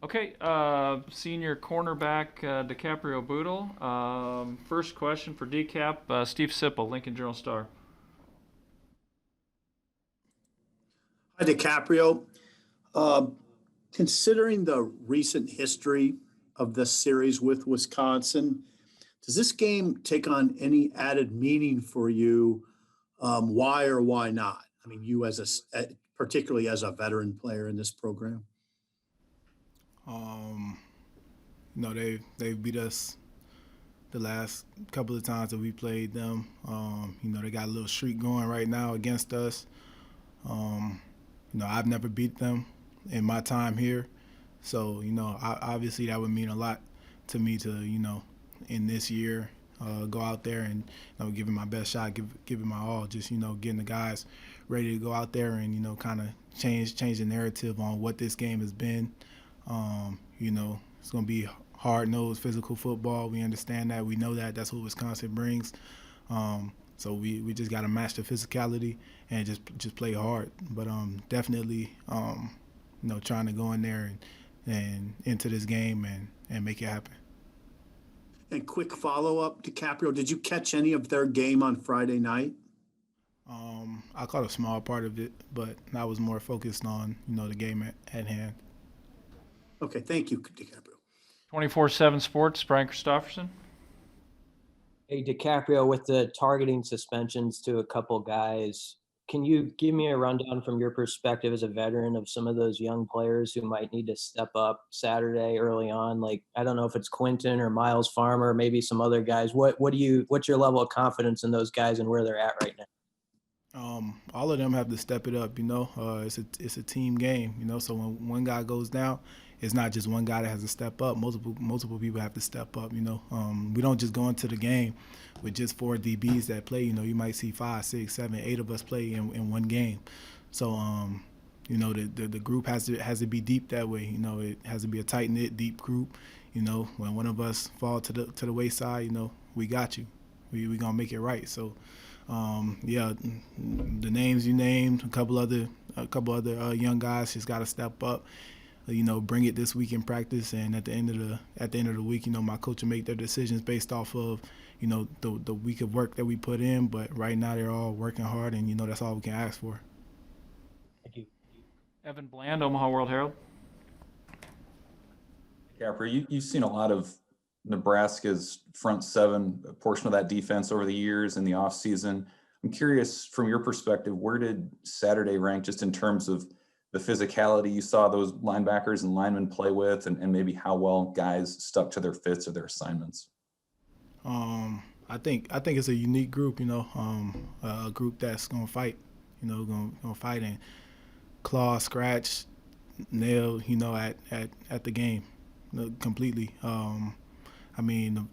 Okay, senior cornerback Dicaprio Bootle. First question for Decap, Steve Sipple, Lincoln Journal-Star. Hi, DiCaprio. Uh, Considering the recent history of this series with Wisconsin, does this game take on any added meaning for you? Why or why not? I mean, you particularly as a veteran player in this program. Um, they beat us the last couple of times that we played them. They got a little streak going right now against us. Um, I've never beat them in my time here, so obviously that would mean a lot to me to in this year go out there and give it my best shot, give it my all. Just getting the guys ready to go out there and kind of change the narrative on what this game has been. It's going to be hard-nosed physical football. We understand that. We know that. That's what Wisconsin brings. So we just got to match the physicality and just play hard. But definitely, trying to go in there and into this game and make it happen. And quick follow-up, DiCaprio, did you catch any of their game on Friday night? I caught a small part of it, but I was more focused on the game at hand. Okay, thank you, DiCaprio. 24/7 Sports, Brian Christopherson. Hey, DiCaprio, with the targeting suspensions to a couple guys, can you give me a rundown from your perspective as a veteran of some of those young players who might need to step up Saturday early on? Like, I don't know if it's Quinton or Miles Farmer, maybe some other guys. What's your level of confidence in those guys and where they're at right now? All of them have to step it up. It's a team game. So when one guy goes down, it's not just one guy that has to step up. Multiple people have to step up. We don't just go into the game with just four DBs that play. You might see 5, 6, 7, 8 of us play in one game. So the group has to be deep that way. It has to be a tight knit, deep group. When one of us fall to the wayside, we got you. We gonna make it right. So. The names you named, a couple other young guys just got to step up. Bring it this week in practice, and at the end of the week, my coach will make their decisions based off of the week of work that we put in. But right now, they're all working hard, and that's all we can ask for. Thank you. Evan Bland, Omaha World Herald. Capper, you've seen a lot of Nebraska's front seven, a portion of that defense over the years in the offseason. I'm curious, from your perspective, where did Saturday rank just in terms of the physicality you saw those linebackers and linemen play with, and maybe how well guys stuck to their fits or their assignments? I think it's a unique group, a group that's gonna fight, gonna fight and claw, scratch, nail, at the game, completely.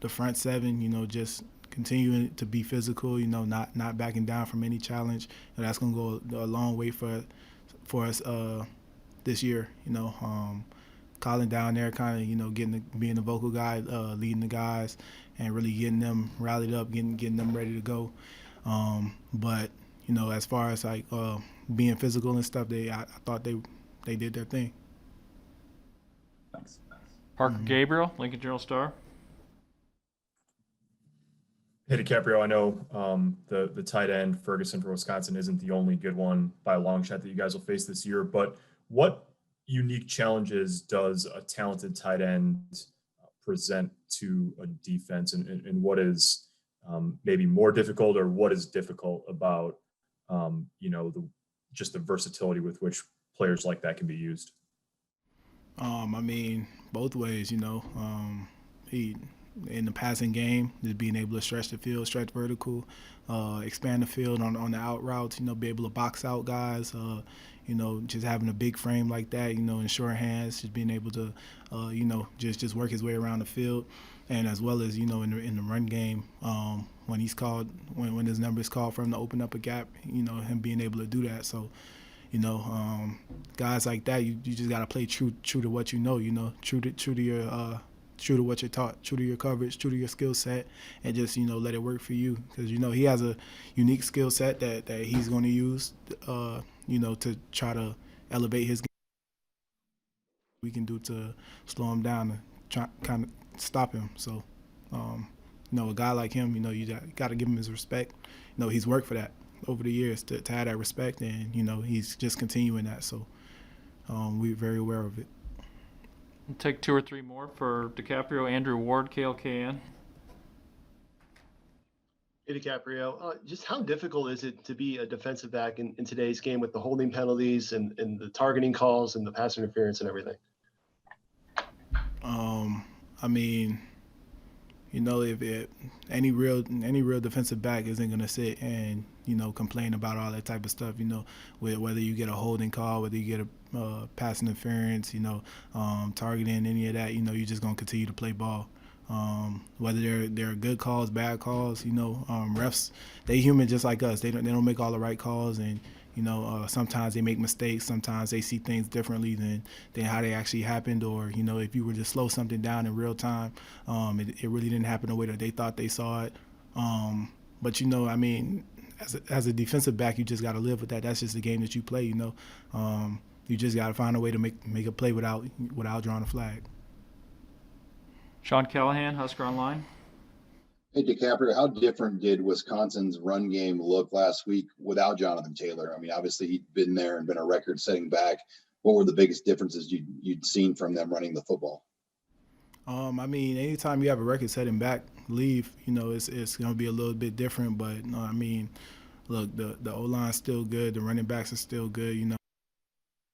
The front seven, just continuing to be physical, not backing down from any challenge. That's gonna go a long way for us this year. Colin down there, kind of being the vocal guy, leading the guys, and really getting them rallied up, getting them ready to go. But as far as like being physical and stuff, I thought they did their thing. Thanks. Parker Gabriel, Lincoln Journal-Star. Hey, DiCaprio, I know the tight end, Ferguson for Wisconsin, isn't the only good one by a long shot that you guys will face this year, but what unique challenges does a talented tight end present to a defense, and what is maybe more difficult, or what is difficult about, just the versatility with which players like that can be used? Both ways, he in the passing game, just being able to stretch the field, stretch vertical, expand the field on the out routes, be able to box out guys, just having a big frame like that, in short hands, just being able to, just work his way around the field. And as well as, in the run game, when he's called, when his number is called for him to open up a gap, him being able to do that. So, guys like that, you just got to play true to what true to your true to what you're taught, true to your coverage, true to your skill set, and just let it work for you, because he has a unique skill set that he's going to use to try to elevate his game. we can do to slow him down and try kind of stop him. So, a guy like him, you got to give him his respect. He's worked for that over the years to have that respect, and he's just continuing that. So, we're very aware of it. We'll take 2 or 3 more for DiCaprio. Andrew Ward, KLKN. Hey, DiCaprio, just how difficult is it to be a defensive back in today's game with the holding penalties and the targeting calls and the pass interference and everything? If any real defensive back isn't gonna sit and complain about all that type of stuff, whether you get a holding call, whether you get a pass interference, targeting, any of that, you're just gonna continue to play ball. Whether they're good calls, bad calls, refs, they human just like us. They don't make all the right calls, and sometimes they make mistakes. Sometimes they see things differently than how they actually happened, or if you were to slow something down in real time, it really didn't happen the way that they thought they saw it. But as a defensive back, you just got to live with that. That's just the game that you play. You just got to find a way to make a play without drawing a flag. Sean Callahan, Husker Online. Hey, DiCaprio, how different did Wisconsin's run game look last week without Jonathan Taylor? Obviously he'd been there and been a record-setting back. What were the biggest differences you'd seen from them running the football? Anytime you have a record-setting back leave, it's going to be a little bit different. But look, the O-line's still good. The running backs are still good.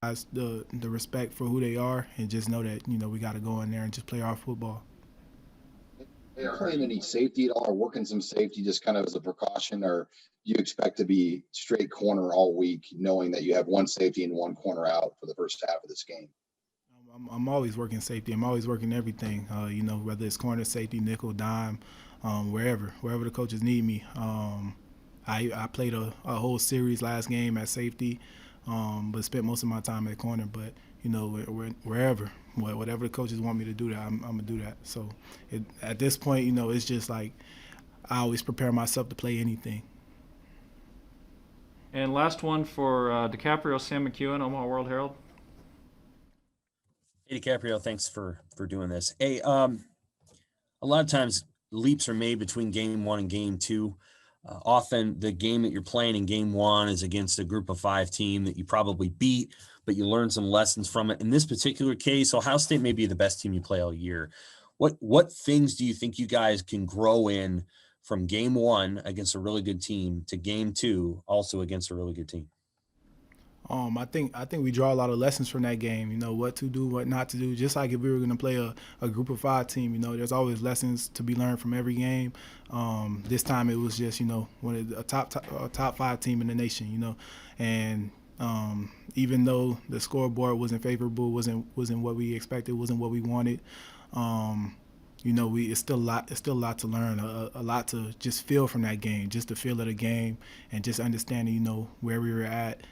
Guys, the respect for who they are, and just know that we got to go in there and just play our football. Are you playing any safety at all, or working some safety just kind of as a precaution, or do you expect to be straight corner all week, knowing that you have one safety and one corner out for the first half of this game? I'm always working safety. I'm always working everything, whether it's corner, safety, nickel, dime, wherever the coaches need me. I played a whole series last game at safety, but spent most of my time at corner. But, wherever, whatever the coaches want me to do that, I'm going to do that. So at this point, it's just like I always prepare myself to play anything. And last one for DiCaprio, Sam McEwen, Omaha World Herald. Hey, DiCaprio, thanks for doing this. Hey, a lot of times leaps are made between game 1 and game 2. Often the game that you're playing in game 1 is against a group of 5 team that you probably beat, but you learn some lessons from it. In this particular case, Ohio State may be the best team you play all year. What things do you think you guys can grow in from game 1 against a really good team to game 2 also against a really good team? I think we draw a lot of lessons from that game, what to do, what not to do. Just like if we were going to play a group of 5 team, there's always lessons to be learned from every game. This time it was just, one of a top 5 team in the nation, and even though the scoreboard wasn't favorable, wasn't what we expected, wasn't what we wanted, it's still a lot to learn, a lot to just feel from that game, just the feel of the game, and just understanding, where we were at,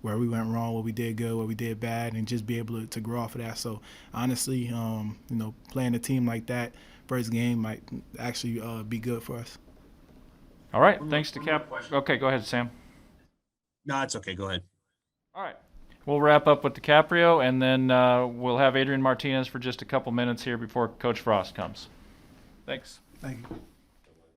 where we went wrong, what we did good, what we did bad, and just be able to grow off of that. So honestly, playing a team like that first game might actually be good for us. All right, thanks to Cap. Okay, go ahead, Sam. No, it's okay. Go ahead. All right. We'll wrap up with DiCaprio, and then we'll have Adrian Martinez for just a couple minutes here before Coach Frost comes. Thanks. Thank you.